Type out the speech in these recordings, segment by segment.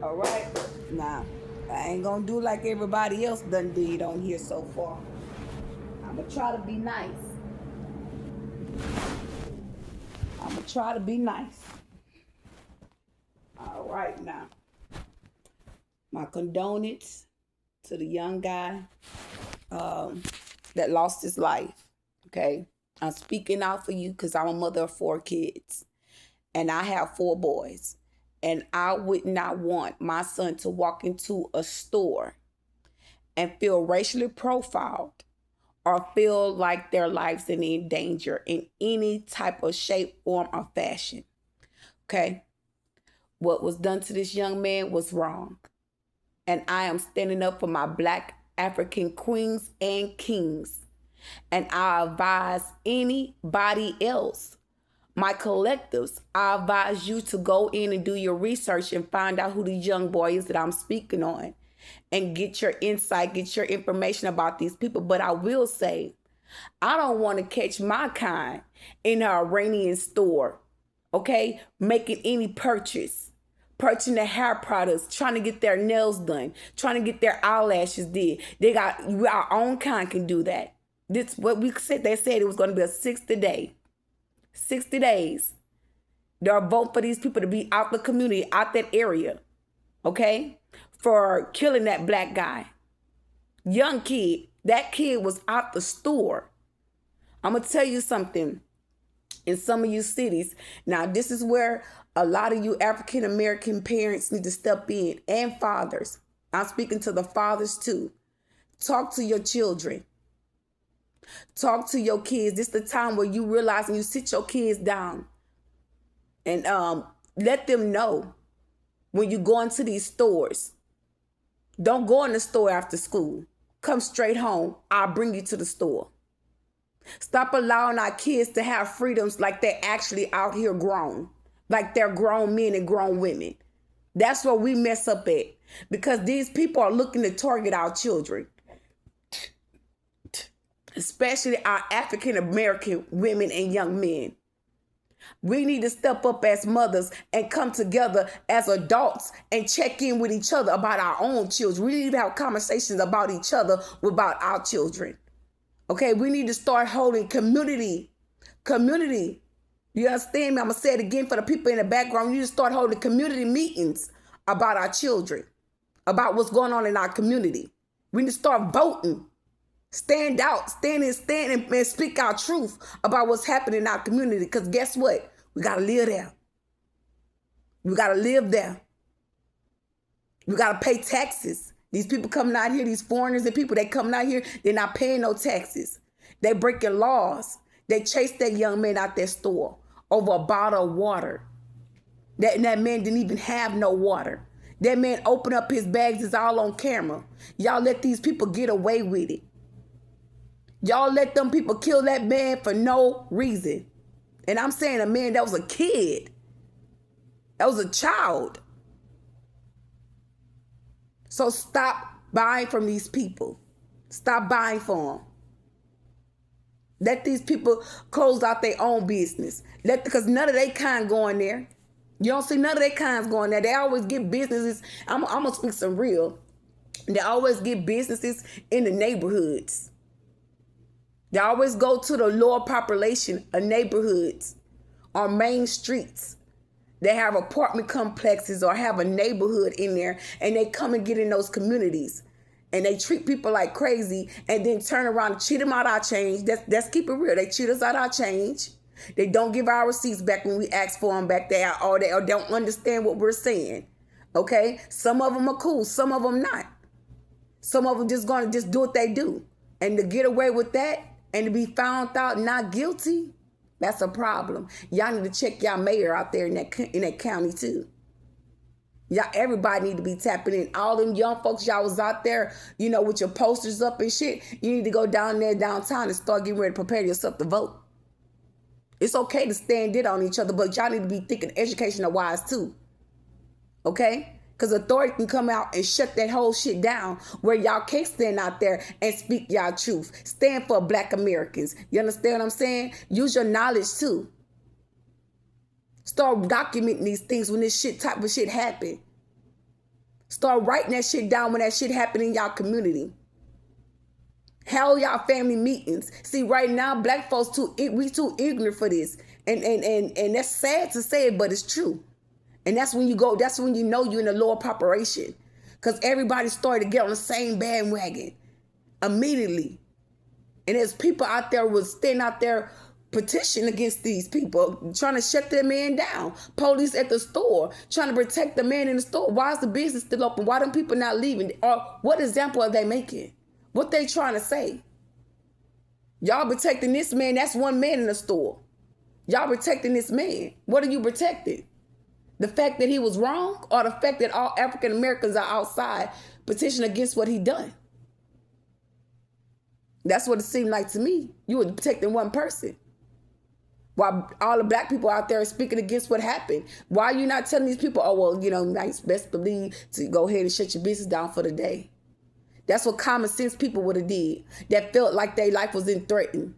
All right. Now, I ain't gonna do like everybody else done did on here so far. I'm gonna try to be nice. I'm gonna try to be nice. All right, now. My condolence to the young guy um, that lost his life. Okay. I'm speaking out for you because I'm a mother of 4 kids and I have 4 boys. And I would not want my son to walk into a store and feel racially profiled or feel like their lives are in danger in any type of shape, form, or fashion. Okay? What was done to this young man was wrong. And I am standing up for my Black African queens and kings. And I advise anybody else, my collectives, I advise you to go in and do your research and find out who the young boy is that I'm speaking on and get your insight, get your information about these people. But I will say, I don't want to catch my kind in an Iranian store, okay, making any purchasing their hair products, trying to get their nails done, trying to get their eyelashes did. They got our own kind can do that. This what we said. They said it was going to be a 60 day, 60 days. They're voting for these people to be out the community, out that area, okay, for killing that black guy, young kid. That kid was out the store. I'm gonna tell you something. In some of you cities, now this is where a lot of you African American parents need to step in, and fathers. I'm speaking to the fathers too. Talk to your children. Talk to your kids. This is the time where you realize and you sit your kids down and let them know when you go into these stores. Don't go in the store after school. Come straight home. I'll bring you to the store. Stop allowing our kids to have freedoms like they're actually out here grown, like they're grown men and grown women. That's where we mess up at, because these people are looking to target our children, especially our African American women and young men. We need to step up as mothers and come together as adults and check in with each other about our own children. We need to have conversations about each other, about our children. Okay, we need to start holding community. You understand me? I'm going to say it again for the people in the background. We need to start holding community meetings about our children, about what's going on in our community. We need to start voting. Stand out, stand and speak our truth about what's happening in our community. Because guess what? We got to live there. We got to live there. We got to pay taxes. These people coming out here, these foreigners and people, they coming out here, they're not paying no taxes. They breaking laws. They chased that young man out their store over a bottle of water. That man didn't even have no water. That man opened up his bags, it's all on camera. Y'all let these people get away with it. Y'all let them people kill that man for no reason. And I'm saying a man that was a kid. That was a child. So stop buying from these people. Stop buying from them. Let these people close out their own business. Because none of their kind going there. You don't see none of their kinds going there. They always get businesses. I'm going to speak some real. They always get businesses in the neighborhoods. They always go to the lower population of neighborhoods on main streets. They have apartment complexes or have a neighborhood in there, and they come and get in those communities. And they treat people like crazy and then turn around and cheat them out our change. Let's keep it real. They cheat us out our change. They don't give our receipts back when we ask for them back there, or they don't understand what we're saying. Okay? Some of them are cool. Some of them not. Some of them just going to just do what they do. And to get away with that and to be found out not guilty, that's a problem. Y'all need to check y'all mayor out there in that county too. Y'all, everybody need to be tapping in. All them young folks, y'all was out there, with your posters up and shit. You need to go down there downtown and start getting ready to prepare yourself to vote. It's okay to stand it on each other, but y'all need to be thinking educational wise too. Okay? Because authority can come out and shut that whole shit down where y'all can't stand out there and speak y'all truth. Stand for Black Americans. You understand what I'm saying? Use your knowledge too. Start documenting these things when this type of shit happen. Start writing that shit down when that shit happened in y'all community. Hell, y'all family meetings. See, right now, black folks we too ignorant for this. And that's sad to say it, but it's true. And that's when you know you're in a lower population. Because everybody started to get on the same bandwagon immediately. And there's people out there was standing out there petitioning against these people, trying to shut their man down. Police at the store, trying to protect the man in the store. Why is the business still open? Why them people not leaving? Or what example are they making? What they trying to say? Y'all protecting this man. That's one man in the store. Y'all protecting this man. What are you protecting? The fact that he was wrong, or the fact that all African Americans are outside petitioning against what he done? That's what it seemed like to me. You were protecting one person, while all the black people out there are speaking against what happened. Why are you not telling these people, oh, well, nice, best believe to go ahead and shut your business down for the day? That's what common sense people would have did. That felt like their life was in threatened.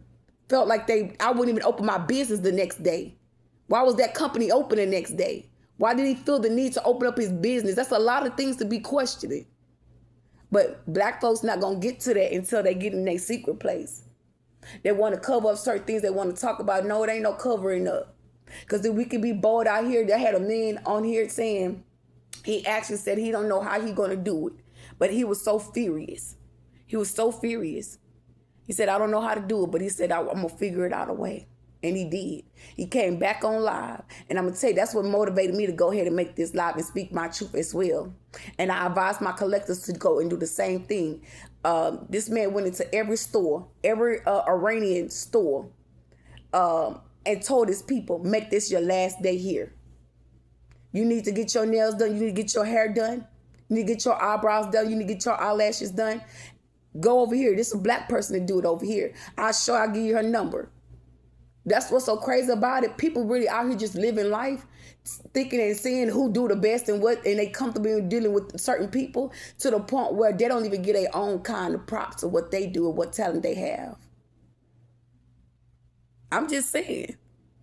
Felt like I wouldn't even open my business the next day. Why was that company open the next day? Why did he feel the need to open up his business? That's a lot of things to be questioning. But black folks not going to get to that until they get in their secret place. They want to cover up certain things they want to talk about. No, it ain't no covering up. Because we could be bold out here. They had a man on here saying, he actually said he don't know how he going to do it. But he was so furious. He was so furious. He said, I don't know how to do it, but he said, I'm going to figure it out a way. And he did. He came back on live. And I'm going to tell you, that's what motivated me to go ahead and make this live and speak my truth as well. And I advised my collectors to go and do the same thing. This man went into every store, every Iranian store, and told his people, make this your last day here. You need to get your nails done. You need to get your hair done. You need to get your eyebrows done. You need to get your eyelashes done. Go over here. This is a black person to do it over here. I'll give you her number. That's what's so crazy about it. People really out here just living life, thinking and seeing who do the best and they comfortable dealing with certain people to the point where they don't even get their own kind of props of what they do and what talent they have. I'm just saying.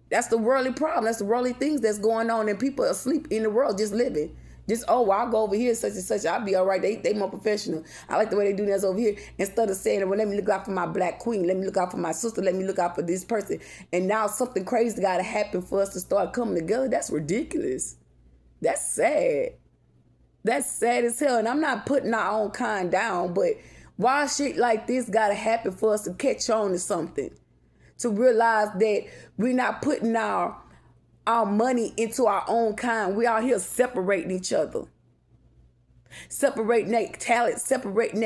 That's the worldly problem. That's the worldly things that's going on, and people are asleep in the world just living. Just, well, I'll go over here, such and such. I'll be all right. They more professional. I like the way they do this over here. Instead of saying, well, let me look out for my black queen. Let me look out for my sister. Let me look out for this person. And now something crazy got to happen for us to start coming together. That's ridiculous. That's sad. That's sad as hell. And I'm not putting our own kind down, but why shit like this got to happen for us to catch on to something? To realize that we're not putting our money into our own kind. We out here separating each other. Separating their talent, separating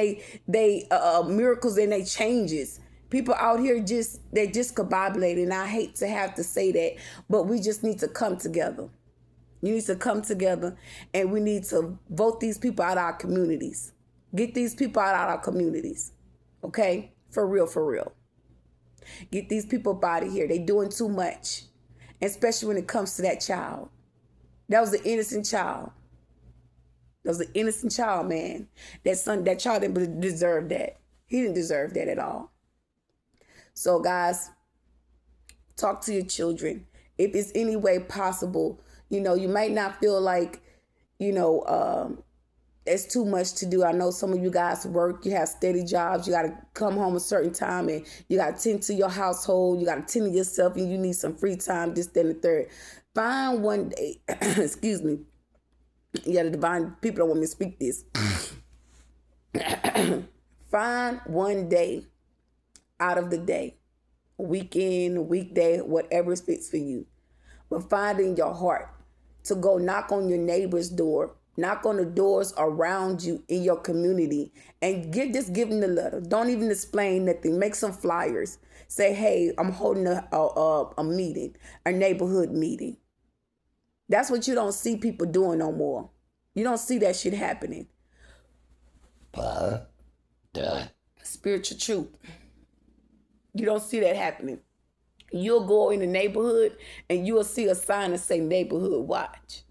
they miracles and they changes. People out here they discombobulated, and I hate to have to say that, but we just need to come together. You need to come together, and we need to vote these people out of our communities. Get these people out of our communities. Okay? For real, for real. Get these people up out of here. They doing too much. Especially when it comes to that child. That was an innocent child. That was an innocent child, man. That child didn't deserve that. He didn't deserve that at all. So, guys, talk to your children. If it's any way possible, you might not feel like, it's too much to do. I know some of you guys work, you have steady jobs, you got to come home a certain time, and you got to tend to your household, you got to tend to yourself, and you need some free time, this, then, the third. Find one day, excuse me. Yeah, the divine people don't want me to speak this. Find one day out of the day, a weekend, a weekday, whatever fits for you. But find in your heart to go knock on your neighbor's door. Knock on the doors around you in your community and just give them the letter. Don't even explain nothing. Make some flyers. Say, hey, I'm holding a meeting, a neighborhood meeting. That's what you don't see people doing no more. You don't see that shit happening. Spiritual truth. You don't see that happening. You'll go in the neighborhood and you'll see a sign that say neighborhood watch.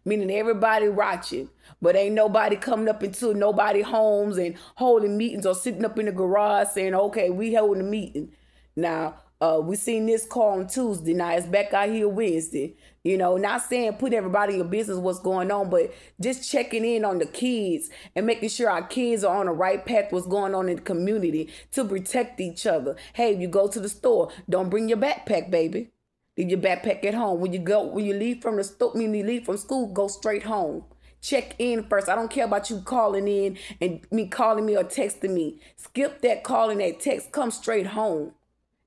Meaning everybody watching, but ain't nobody coming up into nobody homes and holding meetings or sitting up in the garage saying, okay, we holding a meeting. Now, We seen this call on Tuesday. Now it's back out here Wednesday. Not saying put everybody in your business what's going on, but just checking in on the kids and making sure our kids are on the right path, what's going on in the community to protect each other. Hey, you go to the store, don't bring your backpack, baby. Leave your backpack at home. When you leave from the store, when you leave from school, go straight home. Check in first. I don't care about you calling in and me calling me or texting me. Skip that call and that text. Come straight home.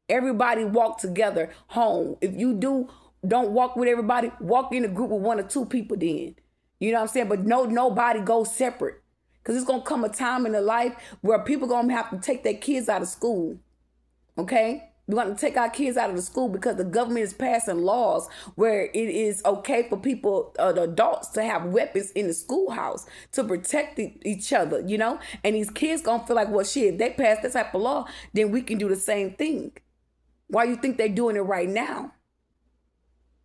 Everybody walk together home. If you don't walk with everybody, walk in a group with 1 or 2 people then. You know what I'm saying? But nobody goes separate. Because it's going to come a time in the life where people going to have to take their kids out of school. Okay? We're going to take our kids out of the school because the government is passing laws where it is okay for people, the adults, to have weapons in the schoolhouse to protect each other, And these kids going to feel like, well, shit, if they pass that type of law, then we can do the same thing. Why you think they're doing it right now?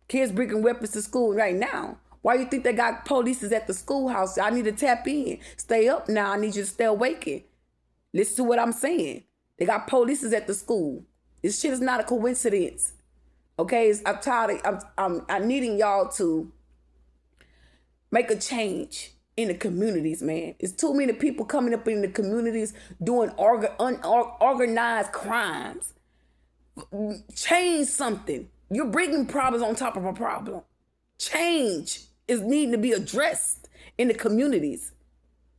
Kids bringing weapons to school right now. Why you think they got police at the schoolhouse? I need to tap in. Stay up now. I need you to stay awake. Listen to what I'm saying. They got police at the school. This shit is not a coincidence. Okay, I'm tired of, I'm needing y'all to make a change in the communities, man. It's too many people coming up in the communities doing unorganized crimes. Change something. You're bringing problems on top of a problem. Change is needing to be addressed in the communities.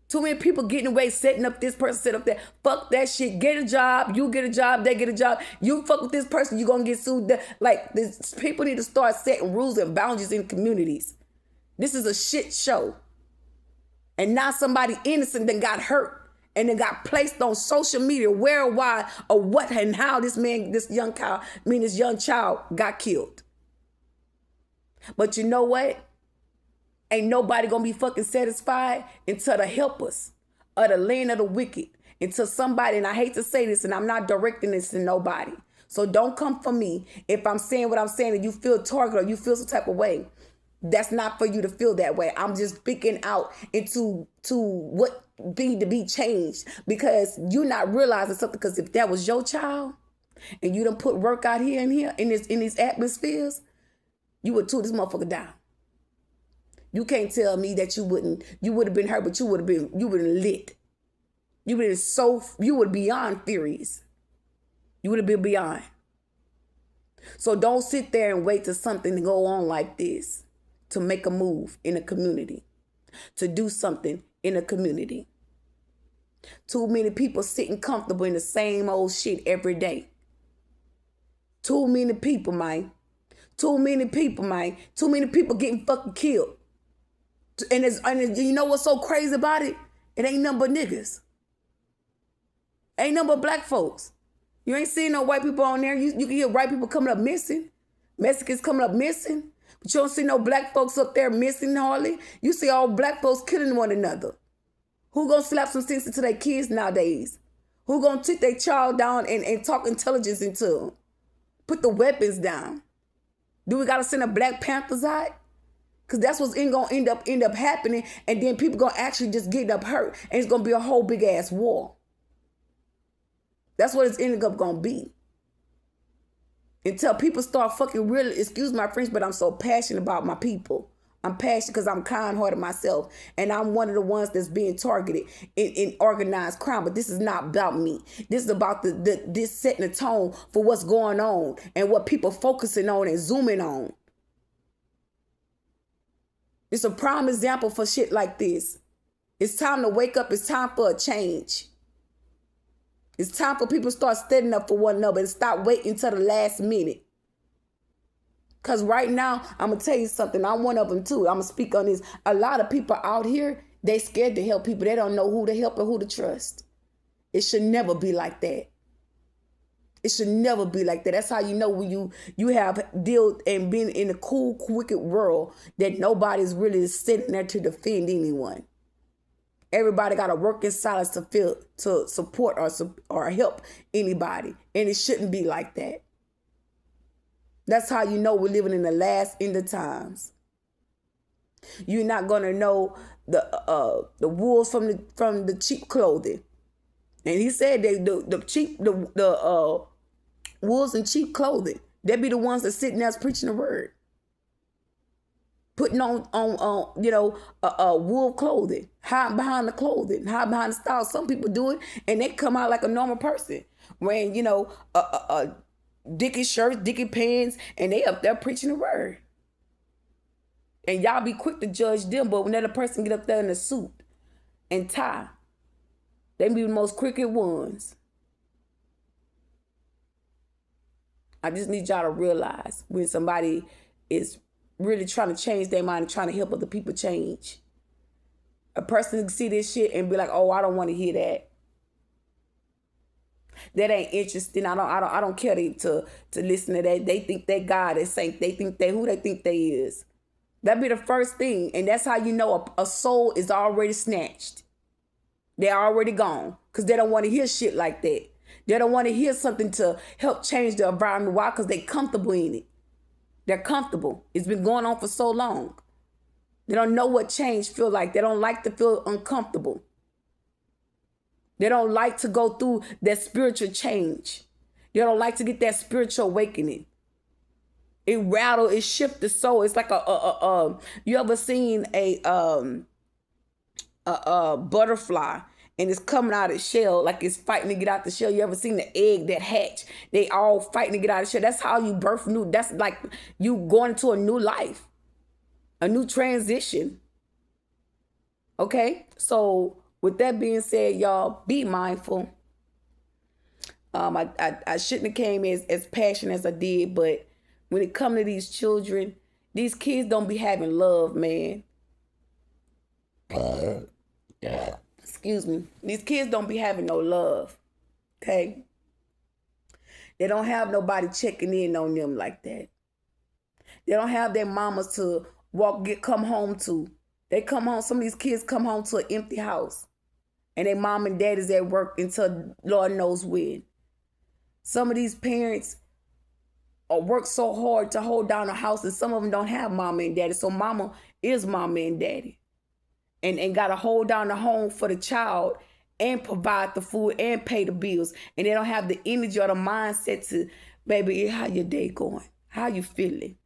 Too many people getting away, setting up this person, set up that. Fuck that shit. Get a job. You get a job. They get a job. You fuck with this person, you're going to get sued. People need to start setting rules and boundaries in communities. This is a shit show. And now somebody innocent that got hurt and then got placed on social media where or why or what and how this young child got killed. But you know what? Ain't nobody gonna be fucking satisfied until the helpers of the land of the wicked, until somebody, and I hate to say this, and I'm not directing this to nobody. So don't come for me if I'm saying what I'm saying and you feel targeted or you feel some type of way. That's not for you to feel that way. I'm just speaking out into what need to be changed because you're not realizing something. Because if that was your child and you done put work out here and here in these atmospheres, you would tool this motherfucker down. You can't tell me that you would have been hurt, but you would have lit. You would be beyond furious. You would have been beyond. So don't sit there and wait for something to go on like this, to make a move in a community, to do something in a community. Too many people sitting comfortable in the same old shit every day. Too many people, man. Too many people, man. Too many people getting fucking killed. And you know what's so crazy about it? It ain't nothing but niggas. Ain't nothing but black folks. You ain't seeing no white people on there. You can hear white people coming up missing. Mexicans coming up missing. But you don't see no black folks up there missing hardly. You see all black folks killing one another. Who gonna slap some sense into their kids nowadays? Who gonna take their child down and talk intelligence into them? Put the weapons down. Do we gotta send a Black Panthers out? Because that's what's gonna end up happening, and then people gonna actually just get up hurt, and it's gonna be a whole big ass war. That's what it's ending up gonna be. Until people start fucking really, excuse my French, but I'm so passionate about my people. I'm passionate because I'm kind-hearted myself, and I'm one of the ones that's being targeted in organized crime. But this is not about me. This is about this setting the tone for what's going on and what people focusing on and zooming on. It's a prime example for shit like this. It's time to wake up. It's time for a change. It's time for people to start standing up for one another and stop waiting until the last minute. Because right now, I'm going to tell you something. I'm one of them too. I'm going to speak on this. A lot of people out here, they scared to help people. They don't know who to help or who to trust. It should never be like that. It should never be like that. That's how you know when you have dealt and been in a cool, wicked world that nobody's really sitting there to defend anyone. Everybody got to work in silence to support or help anybody. And it shouldn't be like that. That's how you know we're living in the last end of times. You're not gonna know the wolves from the cheap clothing. And he said the wolves in cheap clothing. They be the ones that sitting there preaching the word, putting on wolf clothing, hiding behind the clothing, hiding behind the style. Some people do it and they come out like a normal person, wearing dicky shirts, dicky pants, and they up there preaching the word. And y'all be quick to judge them, but when that person get up there in a suit and tie, they be the most crooked ones. I just need y'all to realize when somebody is really trying to change their mind and trying to help other people change. A person can see this shit and be like, "Oh, I don't want to hear that. That ain't interesting. I don't care to listen to that. They think they God, they saint. They think they who they think they is." That'd be the first thing, and that's how you know a soul is already snatched. They're already gone because they don't want to hear shit like that. They don't want to hear something to help change the environment. Why? Because they're comfortable in it. They're comfortable. It's been going on for so long. They don't know what change feel like. They don't like to feel uncomfortable. They don't like to go through that spiritual change. They don't like to get that spiritual awakening. It rattle, it shift the soul. It's like you ever seen a butterfly and it's coming out of the shell, like it's fighting to get out the shell. You ever seen the egg that hatch? They all fighting to get out of the shell. That's how you birth new. That's like you going into a new life, a new transition. Okay, so with that being said, y'all be mindful. I shouldn't have came as passionate as I did, but when it comes to these children, these kids don't be having love, man. Excuse me. These kids don't be having no love. Okay? They don't have nobody checking in on them like that. They don't have their mamas to come home to. They come home, some of these kids come home to an empty house. And their mom and dad is at work until Lord knows when. Some of these parents work so hard to hold down a house, and some of them don't have mama and daddy. So mama is mama and daddy. And got to hold down the home for the child and provide the food and pay the bills. And they don't have the energy or the mindset to, baby, how your day going? How you feeling?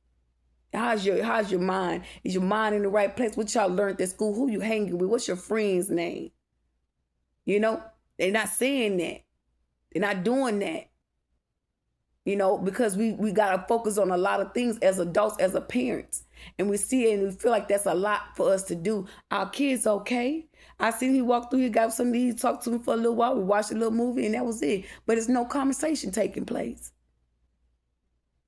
How's your mind? Is your mind in the right place? What y'all learned at school? Who you hanging with? What's your friend's name? You know, they're not saying that. They're not doing that. You know, because we got to focus on a lot of things as adults, as a parents. And we see it and we feel like that's a lot for us to do. Our kids okay. I seen he walk through, he got something, he talked to me for a little while. We watched a little movie and that was it. But there's no conversation taking place.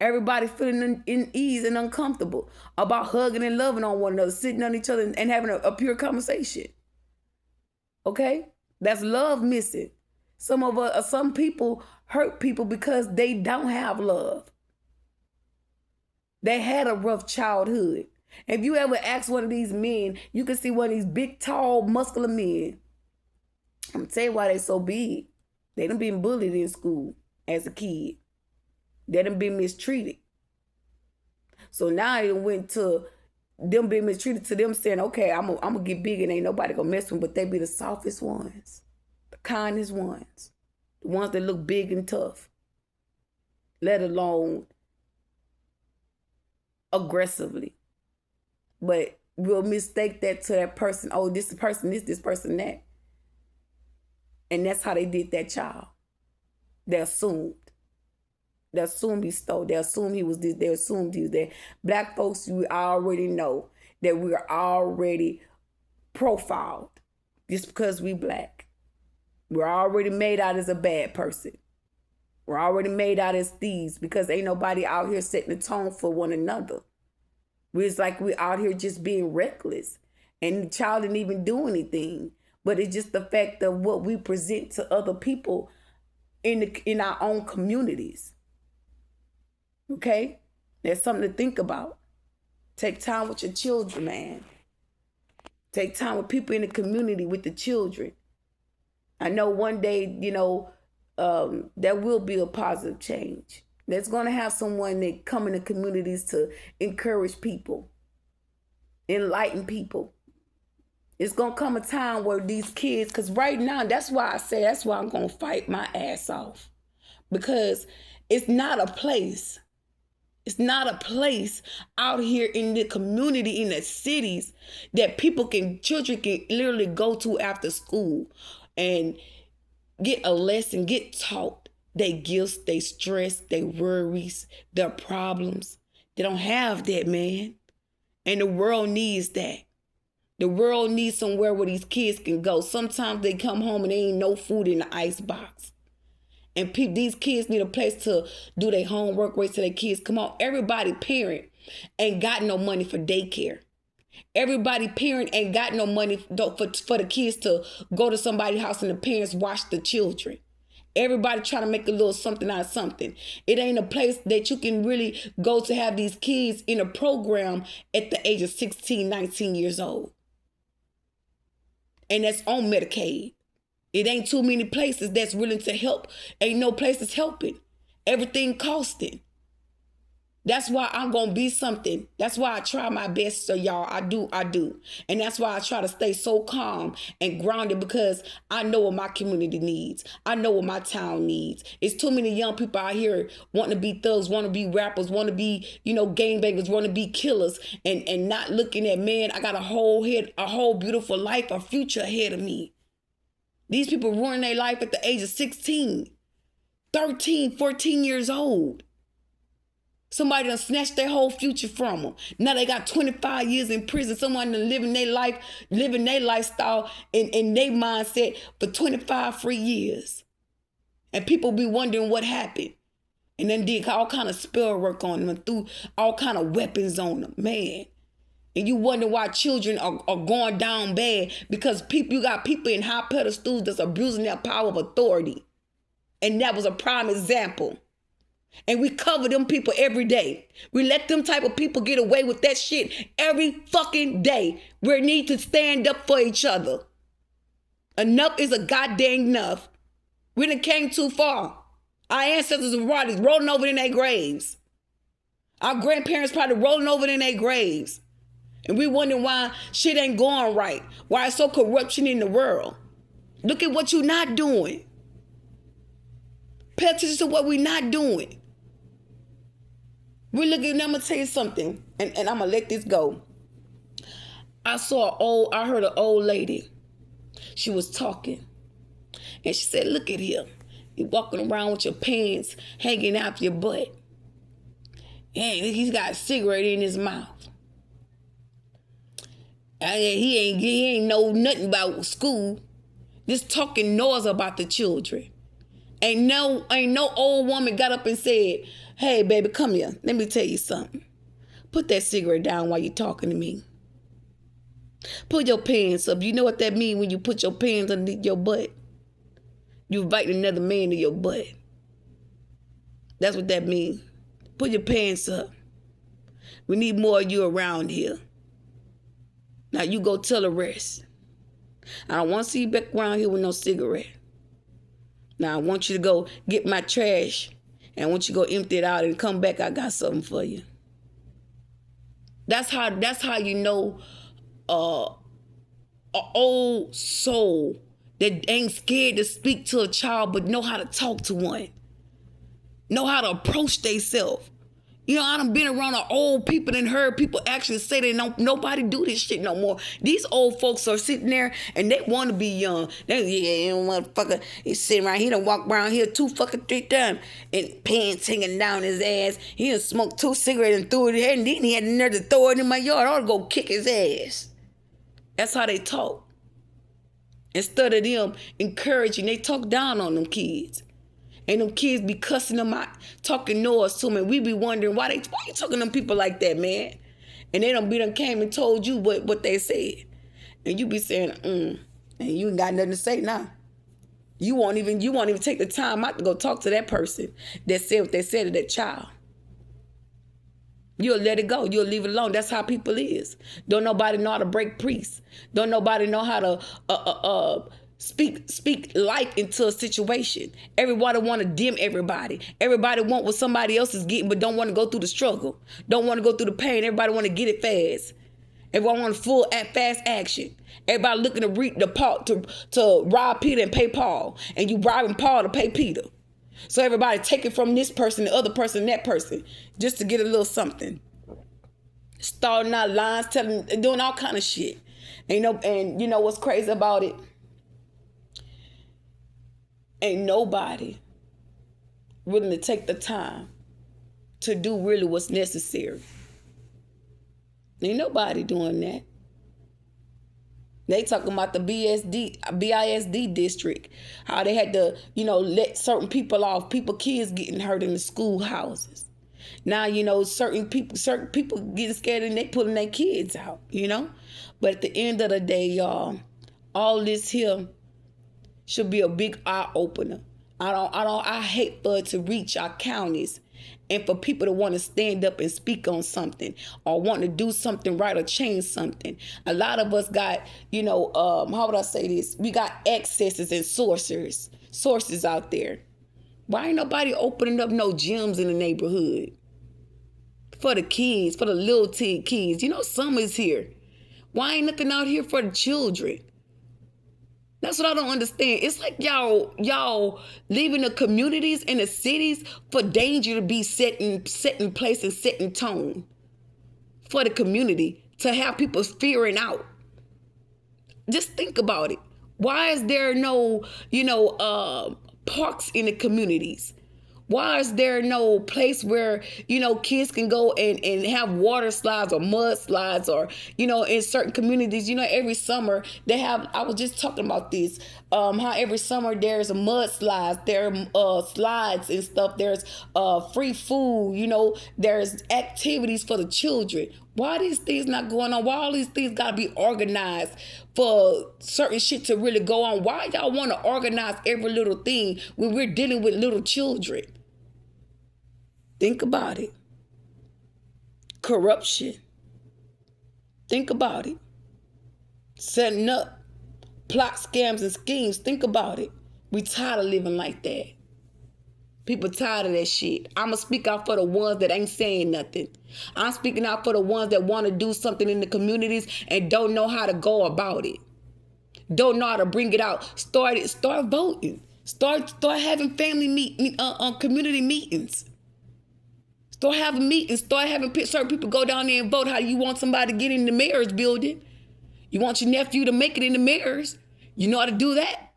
Everybody feeling in ease and uncomfortable about hugging and loving on one another, sitting on each other and having a pure conversation. Okay? That's love missing. Some people hurt people because they don't have love. They had a rough childhood. If you ever ask one of these men, you can see one of these big, tall, muscular men. I'm going to tell you why they so big. They done been bullied in school as a kid. They done been mistreated. So now it went to them being mistreated to them saying, okay, I'm going to get big and ain't nobody going to mess with them. But they be the softest ones, the kindest ones, the ones that look big and tough, let alone aggressively. But we'll mistake that to that person. Oh, this person this person that. And that's how they did that child. They assumed. They assumed he stole. They assumed he was this. They assumed he was that. Black folks, we already know that we are already profiled just because we black. We're already made out as a bad person. We're already made out as thieves because ain't nobody out here setting the tone for one another. It's like we're out here just being reckless. And the child didn't even do anything. But it's just the fact of what we present to other people in our own communities. Okay? That's something to think about. Take time with your children, man. Take time with people in the community, with the children. I know one day, there will be a positive change. There's going to have someone that come in the communities to encourage people, enlighten people. It's going to come a time where these kids, because right now, that's why I'm going to fight my ass off. Because It's not a place. It's not a place out here in the community, in the cities, that children can literally go to after school and get a lesson, get taught their gifts, their stress, their worries, their problems. They don't have that, man. And the world needs that. The world needs somewhere where these kids can go. Sometimes they come home and there ain't no food in the icebox. And these kids need a place to do their homework, wait till their kids come home. Everybody parent ain't got no money for daycare. Everybody parent ain't got no money for the kids to go to somebody's house and the parents watch the children. Everybody trying to make a little something out of something. It ain't a place that you can really go to have these kids in a program at the age of 16, 19 years old. And that's on Medicaid. It ain't too many places that's willing to help. Ain't no places helping. Everything costing. That's why I'm going to be something. That's why I try my best, so y'all, I do. And that's why I try to stay so calm and grounded, because I know what my community needs. I know what my town needs. It's too many young people out here wanting to be thugs, want to be rappers, want to be, gangbangers, want to be killers, and not looking at, man, I got a whole beautiful life, a future ahead of me. These people ruin their life at the age of 16, 13, 14 years old. Somebody done snatched their whole future from them. Now they got 25 years in prison. Someone done living their lifestyle in their mindset for 25 free years. And people be wondering what happened. And then did all kind of spell work on them and threw all kind of weapons on them, man. And you wonder why children are going down bad, because you got people in high pedestals that's abusing their power of authority. And that was a prime example. And we cover them people every day. We let them type of people get away with that shit every fucking day. We need to stand up for each other. Enough is a goddamn enough. We done came too far. Our ancestors were probably rolling over in their graves. Our grandparents probably rolling over in their graves. And we wonder why shit ain't going right. Why it's so corruption in the world. Look at what you're not doing. Pay attention to what we're not doing. I'm going to tell you something, and I'm going to let this go. I heard an old lady. She was talking. And she said, look at him. He walking around with your pants hanging out your butt. And he's got a cigarette in his mouth. He ain't know nothing about school. Just talking noise about the children. Ain't no old woman got up and said, hey, baby, come here. Let me tell you something. Put that cigarette down while you're talking to me. Put your pants up. You know what that means when you put your pants underneath your butt? You invite another man to your butt. That's what that means. Put your pants up. We need more of you around here. Now you go tell the rest. I don't want to see you back around here with no cigarette. Now I want you to go get my trash, and I want you to go empty it out and come back. I got something for you. That's how you know an old soul that ain't scared to speak to a child, but know how to talk to one. Know how to approach themselves. I done been around old people and heard people actually say that nobody do this shit no more. These old folks are sitting there and they want to be young. Motherfucker, he's sitting around, he done walk around here 3 times and pants hanging down his ass. He done smoked 2 cigarettes and threw it in his head, and then he had the nerve to throw it in my yard. I ought to go kick his ass. That's how they talk. Instead of them encouraging, they talk down on them kids. And them kids be cussing them out, talking noise to them. And we be wondering, why you talking to them people like that, man? And they done came and told you what they said. And you be saying, and you ain't got nothing to say now. You won't even take the time out to go talk to that person that said what they said to that child. You'll let it go. You'll leave it alone. That's how people is. Don't nobody know how to break priests. Don't nobody know how to speak life into a situation. Everybody want to dim everybody. Everybody want what somebody else is getting, but don't want to go through the struggle. Don't want to go through the pain. Everybody want to get it fast. Everybody want full fast action. Everybody looking to rob Peter and pay Paul, and you bribing Paul to pay Peter. So everybody take it from this person, the other person, that person, just to get a little something. Starting out lines, telling, doing all kind of shit. And you know what's crazy about it? Ain't nobody willing to take the time to do really what's necessary. Ain't nobody doing that. They talking about the BISD district, how they had to, let certain people off, kids getting hurt in the schoolhouses. Now, certain people get scared and they pulling their kids out, But at the end of the day, y'all, all this here should be a big eye opener. I hate for it to reach our counties and for people to want to stand up and speak on something or want to do something right or change something. A lot of us got, how would I say this? We got excesses and sources out there. Why ain't nobody opening up no gyms in the neighborhood? For the kids, for the little kids. Summer's here. Why ain't nothing out here for the children? That's what I don't understand. It's like y'all leaving the communities and the cities for danger to be set in place and set in tone for the community, to have people fearing out. Just think about it. Why is there no, parks in the communities? Why is there no place where, kids can go and have water slides or mud slides or, in certain communities, every summer they have, I was just talking about this, how every summer there's a mud slides, there are slides and stuff, there's free food, there's activities for the children. Why these things not going on? Why all these things got to be organized for certain shit to really go on? Why y'all want to organize every little thing when we're dealing with little children? Think about it. Corruption. Think about it. Setting up plot, scams, and schemes. Think about it. We tired of living like that. People tired of that shit. I'm going to speak out for the ones that ain't saying nothing. I'm speaking out for the ones that want to do something in the communities and don't know how to go about it. Don't know how to bring it out. Start voting. Start having community meetings. Start having meetings. Start having certain people go down there and vote. How you want somebody to get in the mayor's building? You want your nephew to make it in the mayor's? You know how to do that?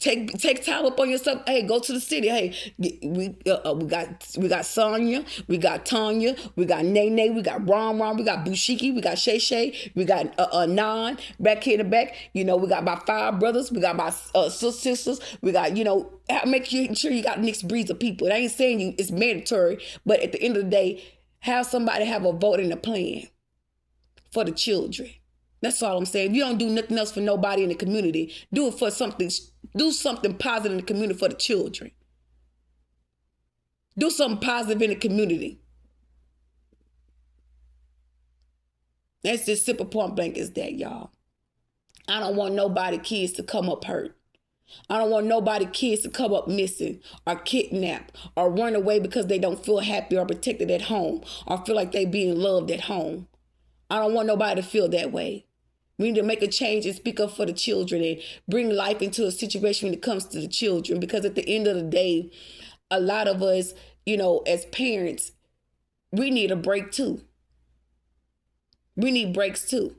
Take time up on yourself. Hey, go to the city. Hey, we got Sonya, we got Tanya, we got Nene, we got Ron, we got Bushiki, we got Shay Shay, we got Nan back here in the back. We got about 5 brothers. We got about 6 sisters. We got make sure you got mixed breeds of people. And I ain't saying it's mandatory, but at the end of the day, have somebody have a vote in the plan for the children. That's all I'm saying. If you don't do nothing else for nobody in the community, do it for something. Do something positive in the community for the children. Do something positive in the community. That's just simple point blank is that, y'all. I don't want nobody kids to come up hurt. I don't want nobody kids to come up missing or kidnapped or run away because they don't feel happy or protected at home or feel like they being loved at home. I don't want nobody to feel that way. We need to make a change and speak up for the children and bring life into a situation when it comes to the children. Because at the end of the day, a lot of us, as parents, we need a break too. We need breaks too.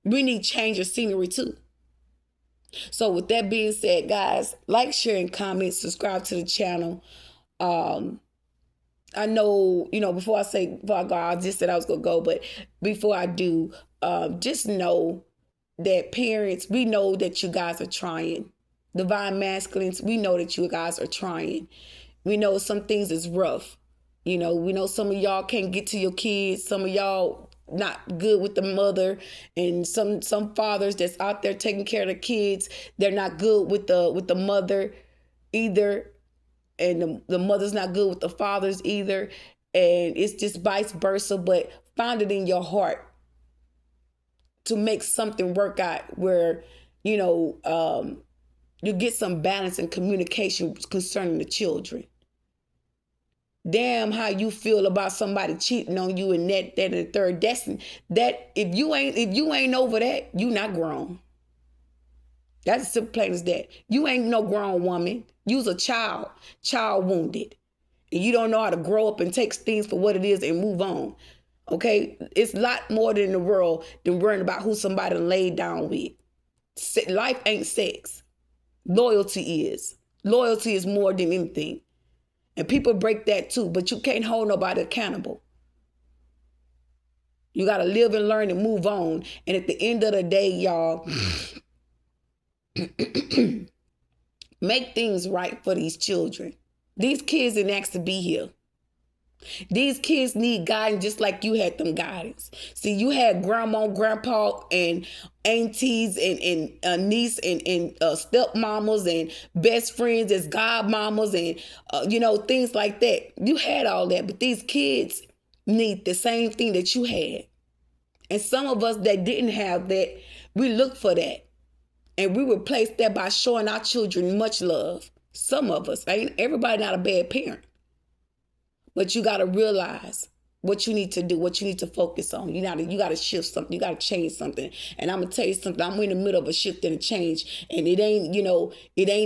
We need change of scenery too. So with that being said, guys, like, share, and comment, subscribe to the channel. I know, before I go, I just said I was going to go, but before I do, just know that parents, we know that you guys are trying. Divine Masculines, we know that you guys are trying. We know some things is rough. We know some of y'all can't get to your kids. Some of y'all not good with the mother, and some fathers that's out there taking care of the kids, they're not good with the mother either. And the mother's not good with the fathers either. And it's just vice versa. But find it in your heart to make something work out where, you get some balance and communication concerning the children. Damn how you feel about somebody cheating on you and that and the third. That if you ain't over that, you not grown. That's as simple plain as that. You ain't no grown woman. You's a child wounded. And you don't know how to grow up and take things for what it is and move on. Okay? It's a lot more than the world than worrying about who somebody laid down with. Life ain't sex. Loyalty is. Loyalty is more than anything. And people break that too, but you can't hold nobody accountable. You got to live and learn and move on. And at the end of the day, y'all, make things right for these children. These kids didn't ask to be here. These kids need guidance just like you had them guidance. See, you had grandma, grandpa, and aunties, and niece, and stepmamas, and best friends as godmamas, and things like that. You had all that, but these kids need the same thing that you had. And some of us that didn't have that, we look for that. And we replace that by showing our children much love. Some of us, ain't everybody not a bad parent. But you got to realize what you need to do, what you need to focus on. You got to shift something. You got to change something. And I'm going to tell you something. I'm in the middle of a shift and a change. And it ain't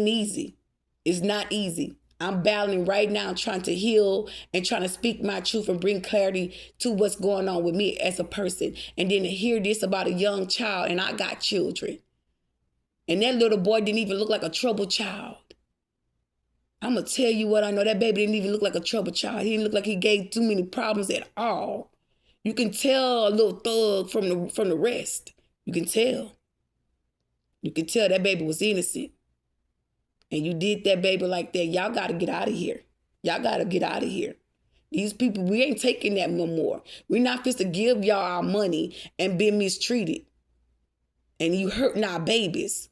easy. It's not easy. I'm battling right now, trying to heal and trying to speak my truth and bring clarity to what's going on with me as a person. And then to hear this about a young child, and I got children. And that little boy didn't even look like a troubled child. I'm going to tell you what I know. That baby didn't even look like a troubled child. He didn't look like he gave too many problems at all. You can tell a little thug from the rest. You can tell. You can tell that baby was innocent. And you did that baby like that. Y'all got to get out of here. Y'all got to get out of here. These people, we ain't taking that no more. We're not supposed to give y'all our money and be mistreated. And you hurting our babies.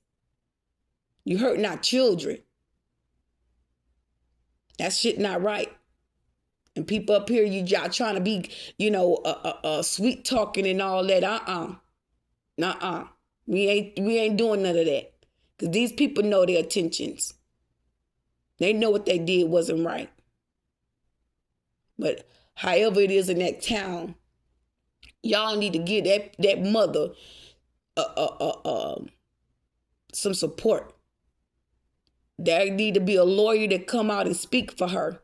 You hurting our children. That shit not right. And people up here, y'all trying to be, sweet talking and all that. Nuh-uh. We ain't doing none of that. Because these people know their intentions. They know what they did wasn't right. But however it is in that town, y'all need to give that mother some support. There need to be a lawyer that come out and speak for her.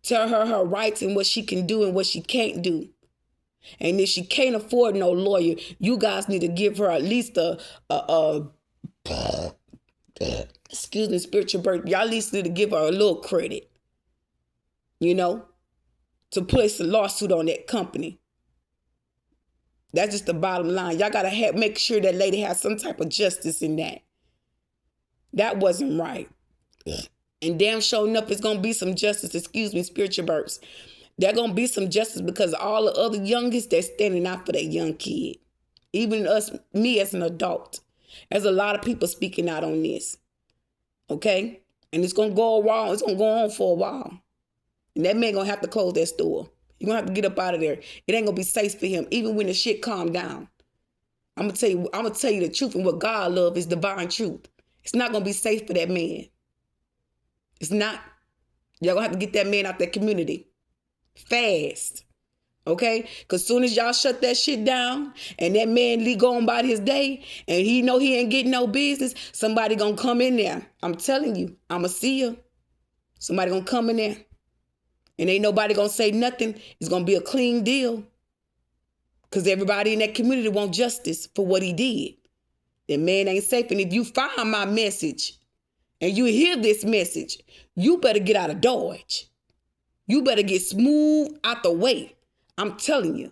Tell her her rights and what she can do and what she can't do. And if she can't afford no lawyer, you guys need to give her at least excuse me, spiritual birth. Y'all at least need to give her a little credit. To place a lawsuit on that company. That's just the bottom line. Y'all got to make sure that lady has some type of justice in that. That wasn't right. And damn sure enough, it's going to be some justice. Excuse me, spiritual births. There's going to be some justice because all the other youngest, they're standing out for that young kid. Even me as an adult. There's a lot of people speaking out on this. Okay? And it's going to go a while. It's going to go on for a while. And that man going to have to close that store. You're going to have to get up out of there. It ain't going to be safe for him, even when the shit calm down. I'm going to tell you the truth, and what God loves is divine truth. It's not going to be safe for that man. It's not. Y'all going to have to get that man out that community. Fast. Okay? Because soon as y'all shut that shit down and that man going about his day and he know he ain't getting no business, somebody going to come in there. I'm telling you. I'm going to see you. Somebody going to come in there. And ain't nobody going to say nothing. It's going to be a clean deal. Because everybody in that community want justice for what he did. That man ain't safe. And if you find my message and you hear this message, you better get out of Dodge. You better get smooth out the way. I'm telling you.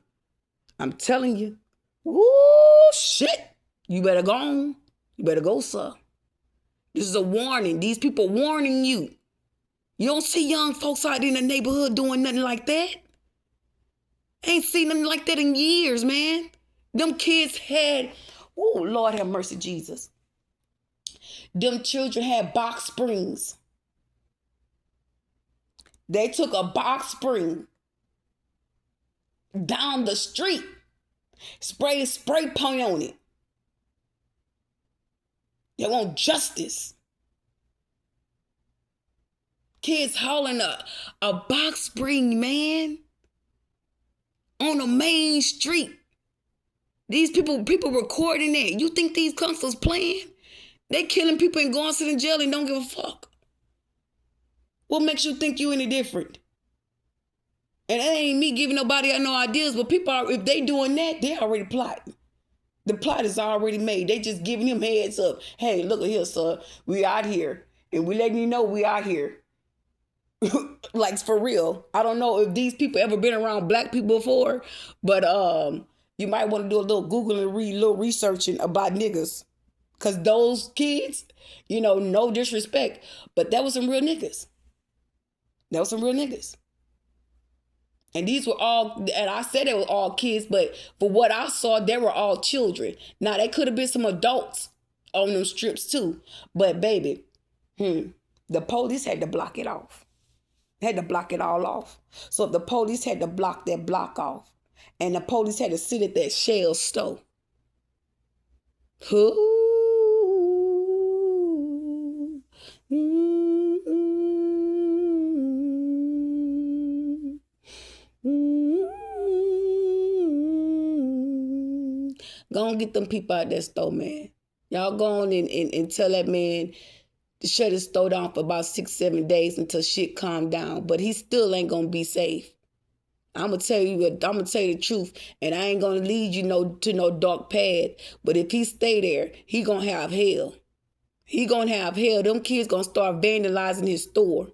I'm telling you. Woo, shit. You better go on. You better go, sir. This is a warning. These people warning you. You don't see young folks out in the neighborhood doing nothing like that. Ain't seen nothing like that in years, man. Them kids had... Oh, Lord have mercy, Jesus. Them children had box springs. They took a box spring down the street, spray paint on it. They want justice. Kids hauling a box spring, man, on the main street. These people recording that. You think these cops was playing? They killing people and going to sit in jail and don't give a fuck. What makes you think you any different? And that ain't me giving nobody no ideas, but people are, if they doing that, they already plotting. The plot is already made. They just giving him heads up. Hey, look at here, sir. We out here. And we letting you know we out here. Like, for real. I don't know if these people ever been around black people before, but you might want to do a little Googling and read a little researching about niggas. Because those kids, no disrespect, but that was some real niggas. That was some real niggas. And these were all, and I said they were all kids, but for what I saw, they were all children. Now, they could have been some adults on them strips too. But baby, the police had to block it off. Had to block it all off. So if the police had to block that block off, and the police had to sit at that Shell store, go on, get them people out that store, man. Y'all go on and tell that man to shut his store down for about 6-7 days until shit calm down. But he still ain't gonna be safe. I'm gonna tell you the truth, and I ain't gonna lead you to no dark path. But if he stay there, he gonna have hell. He gonna have hell. Them kids gonna start vandalizing his store.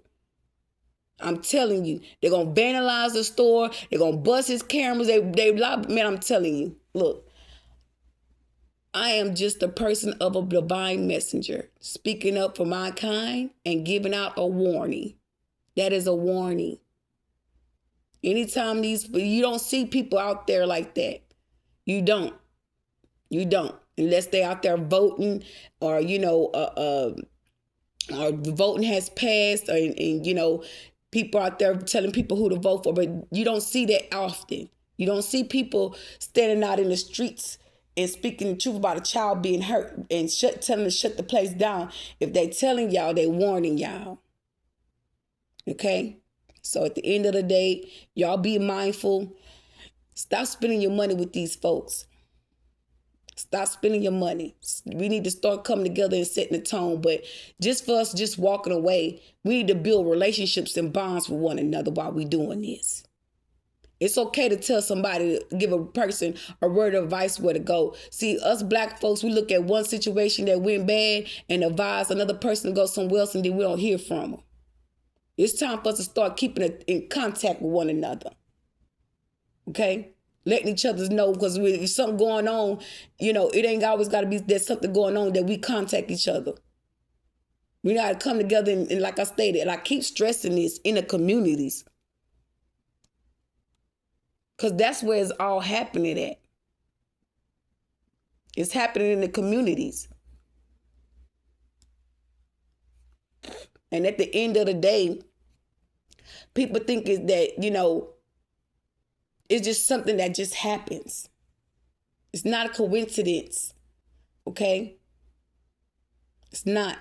I'm telling you, they're gonna vandalize the store. They're gonna bust his cameras. Man, I'm telling you. Look, I am just a person of a divine messenger, speaking up for my kind and giving out a warning. That is a warning. Anytime you don't see people out there like that. You don't. Unless they out there voting, or or voting has passed, and people out there telling people who to vote for. But you don't see that often. You don't see people standing out in the streets and speaking the truth about a child being hurt and telling them to shut the place down. If they telling y'all, they warning y'all. Okay? So at the end of the day, y'all be mindful. Stop spending your money with these folks. Stop spending your money. We need to start coming together and setting the tone. But just for us just walking away, we need to build relationships and bonds with one another while we doing this. It's okay to tell somebody, to give a person a word of advice where to go. See, us black folks, we look at one situation that went bad and advise another person to go somewhere else, and then we don't hear from them. It's time for us to start keeping in contact with one another. Okay? Letting each other know, because if something going on, it ain't always got to be there's something going on that we contact each other. We got to come together and like I stated, and I keep stressing this, in the communities. Because that's where it's all happening at. It's happening in the communities. And at the end of the day, people think that, it's just something that just happens. It's not a coincidence. Okay? It's not.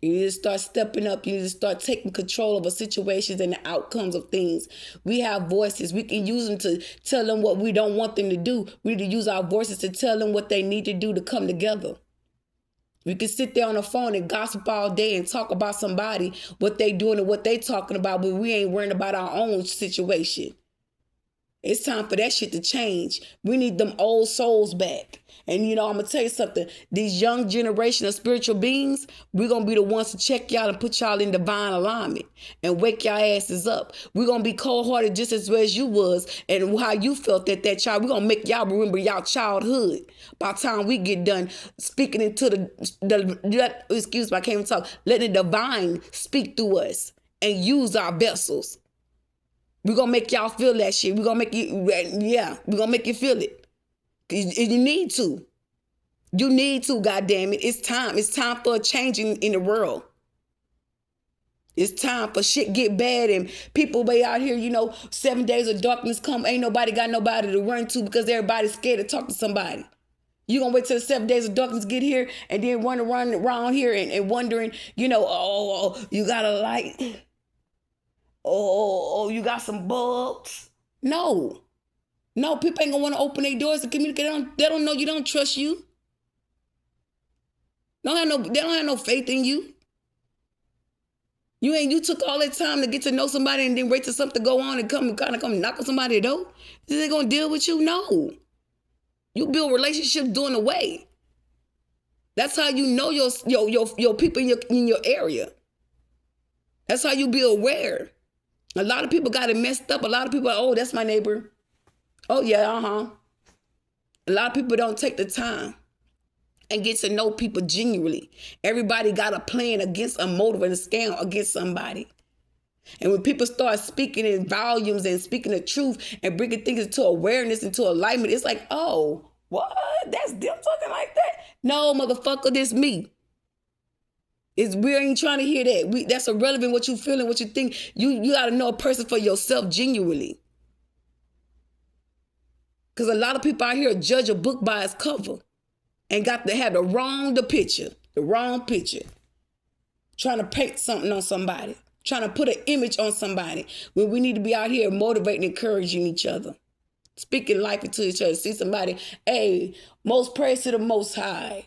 You need to start stepping up. You need to start taking control of the situations and the outcomes of things. We have voices. We can use them to tell them what we don't want them to do. We need to use our voices to tell them what they need to do to come together. We can sit there on the phone and gossip all day and talk about somebody, what they doing and what they talking about, but we ain't worrying about our own situation. It's time for that shit to change. We need them old souls back. And, I'm going to tell you something. These young generation of spiritual beings, we're going to be the ones to check y'all and put y'all in divine alignment and wake y'all asses up. We're going to be cold-hearted just as well as you was and how you felt at that child. We're going to make y'all remember y'all childhood. By the time we get done speaking into excuse me, I can't even talk. Let the divine speak through us and use our vessels. We're going to make y'all feel that shit. We're going to make you, we're going to make you feel it. You need to. You need to, goddammit. It's time. It's time for a change in the world. It's time for shit get bad and people be out here, 7 days of darkness come. Ain't nobody got nobody to run to because everybody's scared to talk to somebody. You gonna wait till the 7 days of darkness get here and then run around here and wondering, you got a light. Oh, you got some bulbs. No, people ain't gonna want to open their doors and communicate. They don't know you, don't trust you. They don't have no faith in you. You took all that time to get to know somebody and then wait till something go on and come knock on somebody's door. Is they gonna deal with you? No. You build relationships during the way. That's how you know your people in your area. That's how you be aware. A lot of people got it messed up. A lot of people, oh, that's my neighbor. Oh yeah, A lot of people don't take the time and get to know people genuinely. Everybody got a plan against a motive and a scam against somebody. And when people start speaking in volumes and speaking the truth and bringing things into awareness, into alignment, it's like, oh, what? That's them talking like that? No, motherfucker, this me. We ain't trying to hear that. That's irrelevant what you feel and what you think. You got to know a person for yourself genuinely. Because a lot of people out here judge a book by its cover and got to have the wrong picture. Trying to paint something on somebody. Trying to put an image on somebody when we need to be out here motivating, encouraging each other. Speaking life into each other. See somebody, hey, most praise to the Most High.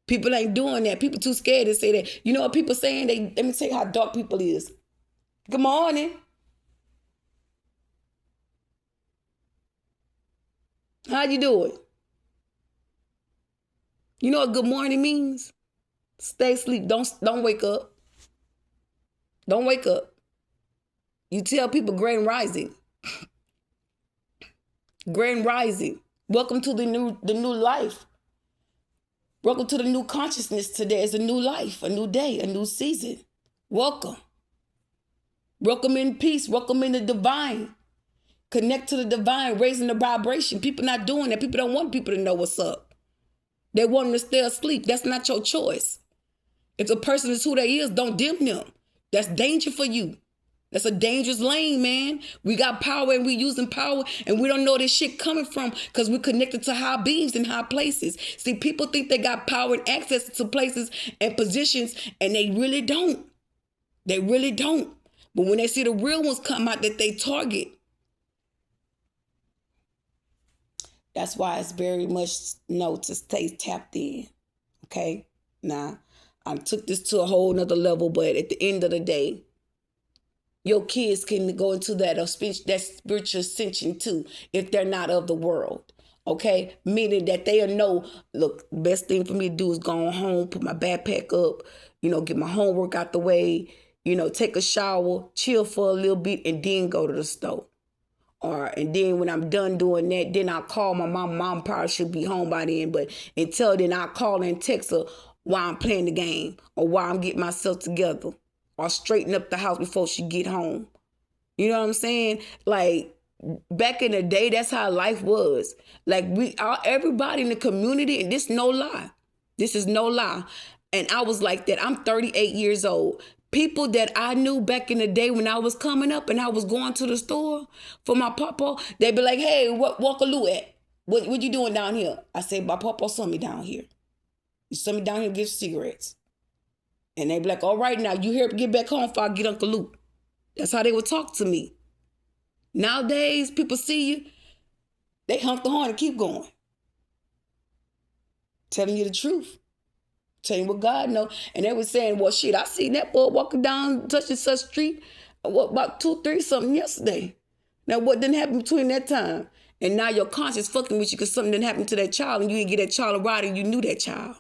People ain't doing that. People too scared to say that. You know what people saying? Let me tell you how dark people is. Good morning. How you doing? You know what good morning means? Stay asleep. Don't wake up. Don't wake up. You tell people grand rising. Grand rising. Welcome to the new life. Welcome to the new consciousness today. It's a new life, a new day, a new season. Welcome. Welcome in peace. Welcome in the divine. Connect to the divine, raising the vibration. People not doing that. People don't want people to know what's up. They want them to stay asleep. That's not your choice. If the person is who they is, don't dim them. That's danger for you. That's a dangerous lane, man. We got power and we using power and we don't know this shit coming from because we're connected to high beings and high places. See, people think they got power and access to places and positions and they really don't. They really don't. But when they see the real ones come out that they target, that's why it's very much to stay tapped in. Okay? Now, I took this to a whole nother level, but at the end of the day, your kids can go into that spiritual ascension too if they're not of the world. Okay? Meaning that they'll know, look, the best thing for me to do is go home, put my backpack up, get my homework out the way, take a shower, chill for a little bit, and then go to the store. And then when I'm done doing that, then I'll call my mom. Mom probably should be home by then, but until then, I'll call and text her while I'm playing the game or while I'm getting myself together or straighten up the house before she get home. You know what I'm saying? Like, back in the day, that's how life was. Like, everybody in the community, and this is no lie. This is no lie. And I was like that. I'm 38 years old. People that I knew back in the day when I was coming up and I was going to the store for my papa, they'd be like, hey, what Walkaloo at? What you doing down here? I said, my papa sent me down here. He sent me down here to get cigarettes. And they'd be like, all right, now you here to get back home before I get Uncle Luke. That's how they would talk to me. Nowadays, people see you, they honk the horn and keep going. Telling you the truth. Tell you what God know. And they were saying, well, shit, I seen that boy walking down such and such street, about 2, 3 something yesterday. Now, what didn't happen between that time? And now your conscience fucking with you because something didn't happen to that child and you didn't get that child a ride and you knew that child.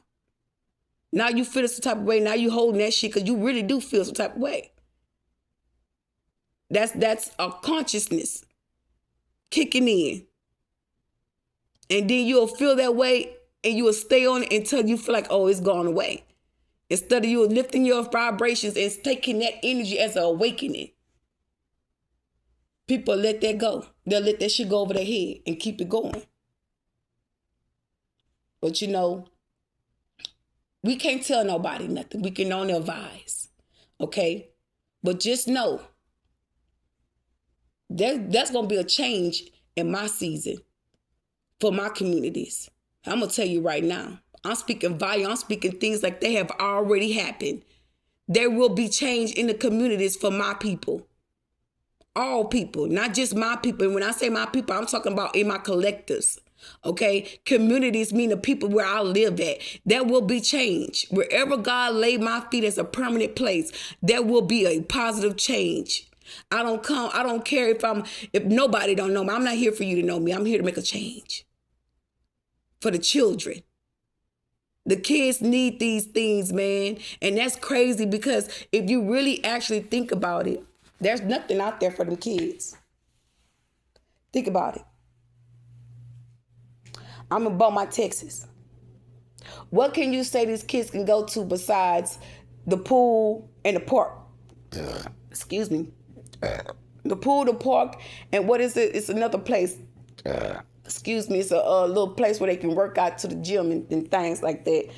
Now you feel some type of way. Now you holding that shit because you really do feel some type of way. That's a consciousness kicking in. And then you'll feel that way and you will stay on it until you feel like, oh, it's gone away. Instead of you lifting your vibrations and taking that energy as an awakening. People let that go. They'll let that shit go over their head and keep it going. But we can't tell nobody nothing. We can only advise. Okay? But just know that's going to be a change in my season for my communities. I'm going to tell you right now. I'm speaking volume. I'm speaking things like they have already happened. There will be change in the communities for my people. All people, not just my people. And when I say my people, I'm talking about in my collectives. Okay, communities mean the people where I live at. There will be change. Wherever God laid my feet as a permanent place, there will be a positive change. I don't care if nobody don't know me. I'm not here for you to know me. I'm here to make a change for the children. The kids need these things, man. And that's crazy because if you really actually think about it, there's nothing out there for them kids. Think about it. I'm in Beaumont, Texas. What can you say these kids can go to besides the pool and the park? Excuse me. The pool, the park, and what is it? It's another place. Excuse me. It's a little place where they can work out to the gym and things like that.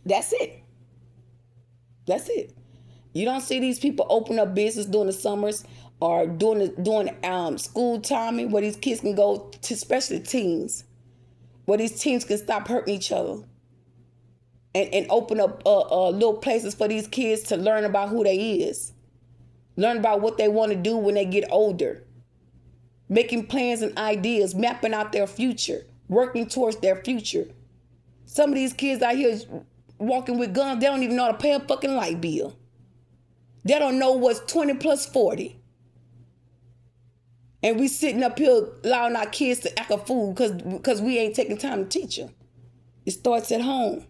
That's it. That's it. You don't see these people open up business during the summers or during school timing where these kids can go to, especially teens, where these teens can stop hurting each other and open up little places for these kids to learn about who they is, learn about what they want to do when they get older, making plans and ideas, mapping out their future, working towards their future. Some of these kids out here walking with guns, they don't even know how to pay a fucking light bill. They don't know what's 20 plus 40. And we sitting up here allowing our kids to act a fool because we ain't taking time to teach them. It starts at home.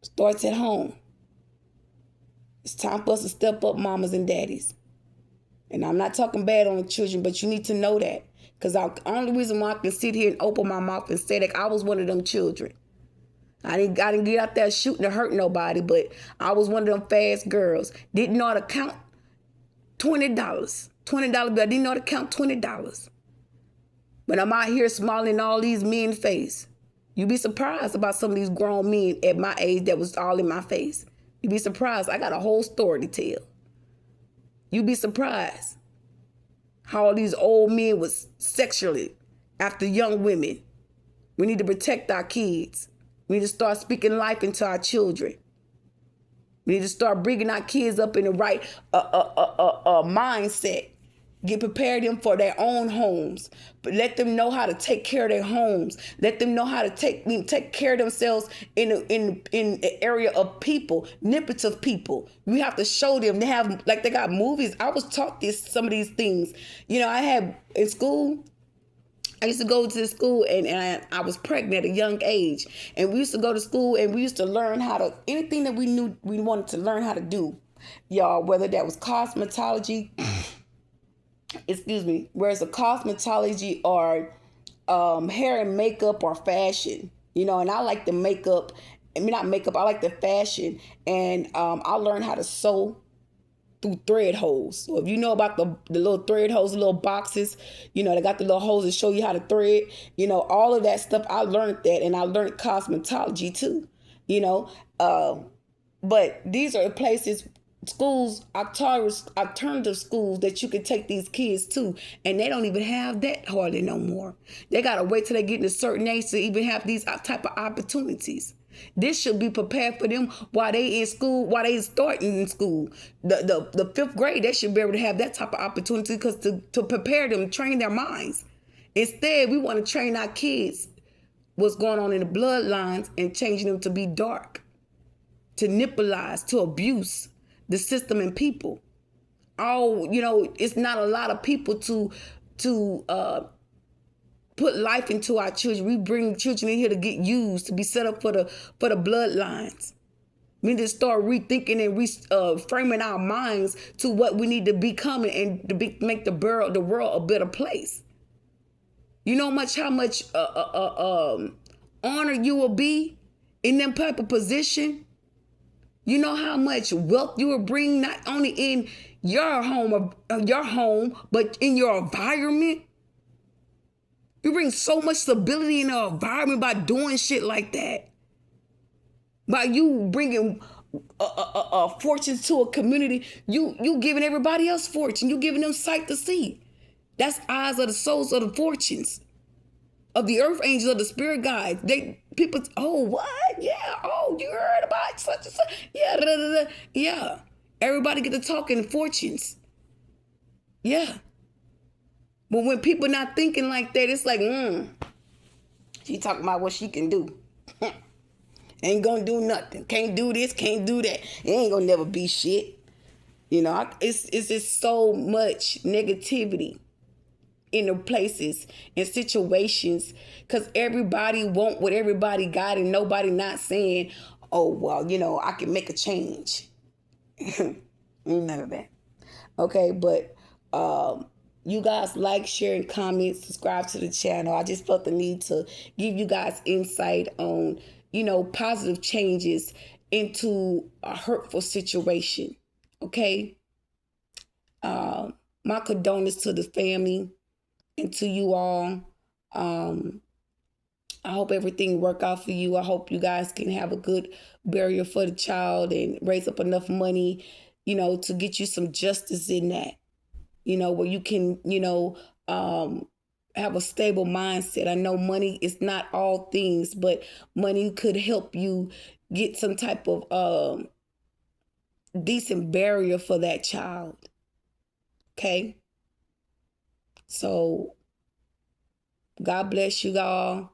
Starts at home. It's time for us to step up, mamas and daddies. And I'm not talking bad on the children, but you need to know that. Because the only reason why I can sit here and open my mouth and say that I was one of them children. I didn't get out there shooting to hurt nobody, but I was one of them fast girls. Didn't know how to count $20. $20 bill. I didn't know how to count $20. But I'm out here smiling all these men's face. You'd be surprised about some of these grown men at my age that was all in my face. You'd be surprised. I got a whole story to tell. You'd be surprised how all these old men was sexually after young women. We need to protect our kids. We need to start speaking life into our children. We need to start bringing our kids up in the right mindset. Prepare them for their own homes, but let them know how to take care of their homes. Let them know how to take care of themselves in the area of people, nippets of people. We have to show them. They got movies. I was taught some of these things. You know, I had in school. I used to go to the school and I was pregnant at a young age. And we used to go to school and we used to learn anything that we knew we wanted to learn how to do. Y'all, whether that was cosmetology, whereas a cosmetology or hair and makeup or fashion, you know, and I like the makeup. I mean, not makeup, I like the fashion. And I learned how to sew through thread holes. So if you know about the little thread holes, the little boxes, you know, they got the little holes that show you how to thread, you know, all of that stuff. I learned that, and I learned cosmetology too, you know. But these are the places, schools, alternative schools that you can take these kids to, and they don't even have that hardly no more. They gotta wait till they get to a certain age to even have these type of opportunities. This should be prepared for them while they in school, while they starting in school. The fifth grade, they should be able to have that type of opportunity because to prepare them, train their minds. Instead, we want to train our kids what's going on in the bloodlines and changing them to be dark, to nippleize, to abuse the system and people. You know, it's not a lot of people to put life into our children. We bring children in here to get used, to be set up for the bloodlines. We need to start rethinking and framing our minds to what we need to become and to make the world a better place. You know how much honor you will be in them type of position. You know how much wealth you will bring not only in your home, but in your environment. You bring so much stability in the environment by doing shit like that. By you bringing fortunes to a community, you giving everybody else fortune. You giving them sight to see. That's eyes of the souls of the fortunes of the earth angels, of the spirit guides. People, oh, what? Yeah. Oh, you heard about such and such. Yeah. Da, da, da. Yeah. Everybody get to talking fortunes. Yeah. But when people not thinking like that, it's like, she talking about what she can do. Ain't gonna do nothing. Can't do this, can't do that. It ain't gonna never be shit. You know, it's just so much negativity in the places and situations because everybody want what everybody got and nobody not saying, oh, well, you know, I can make a change. None of that. Okay, but you guys like, share, and comment, subscribe to the channel. I just felt the need to give you guys insight on, you know, positive changes into a hurtful situation. Okay. My condolences to the family and to you all. I hope everything work out for you. I hope you guys can have a good burial for the child and raise up enough money, you know, to get you some justice in that, you know, where you can, you know, have a stable mindset. I know money is not all things, but money could help you get some type of decent burial for that child. Okay? So, God bless you all.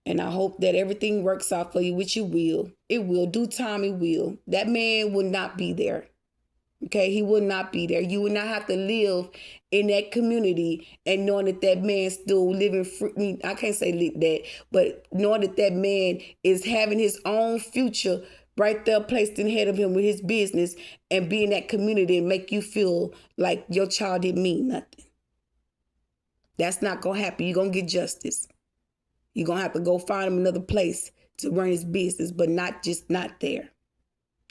And I hope that everything works out for you, which it will. It will. Due time, it will. That man will not be there. Okay? He will not be there. You will not have to live in that community and knowing that that man's still living free. I can't say that, but knowing that that man is having his own future right there placed in ahead of him with his business and be in that community and make you feel like your child didn't mean nothing. That's not going to happen. You're going to get justice. You're going to have to go find him another place to run his business, but not there.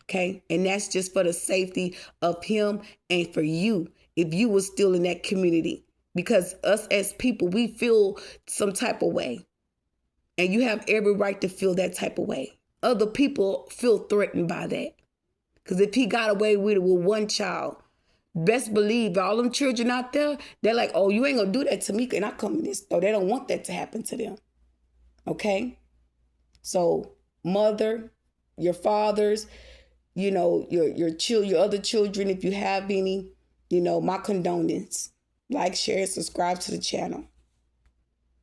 Okay? And that's just for the safety of him and for you, if you were still in that community. Because us as people, we feel some type of way. And you have every right to feel that type of way. Other people feel threatened by that. Because if he got away with it with one child, best believe all them children out there, they're like, oh, you ain't going to do that to me. And I come in this store. They don't want that to happen to them. Okay? So, mother, your fathers, you know, your other children, if you have any, you know, my condolences. Like, share, subscribe to the channel.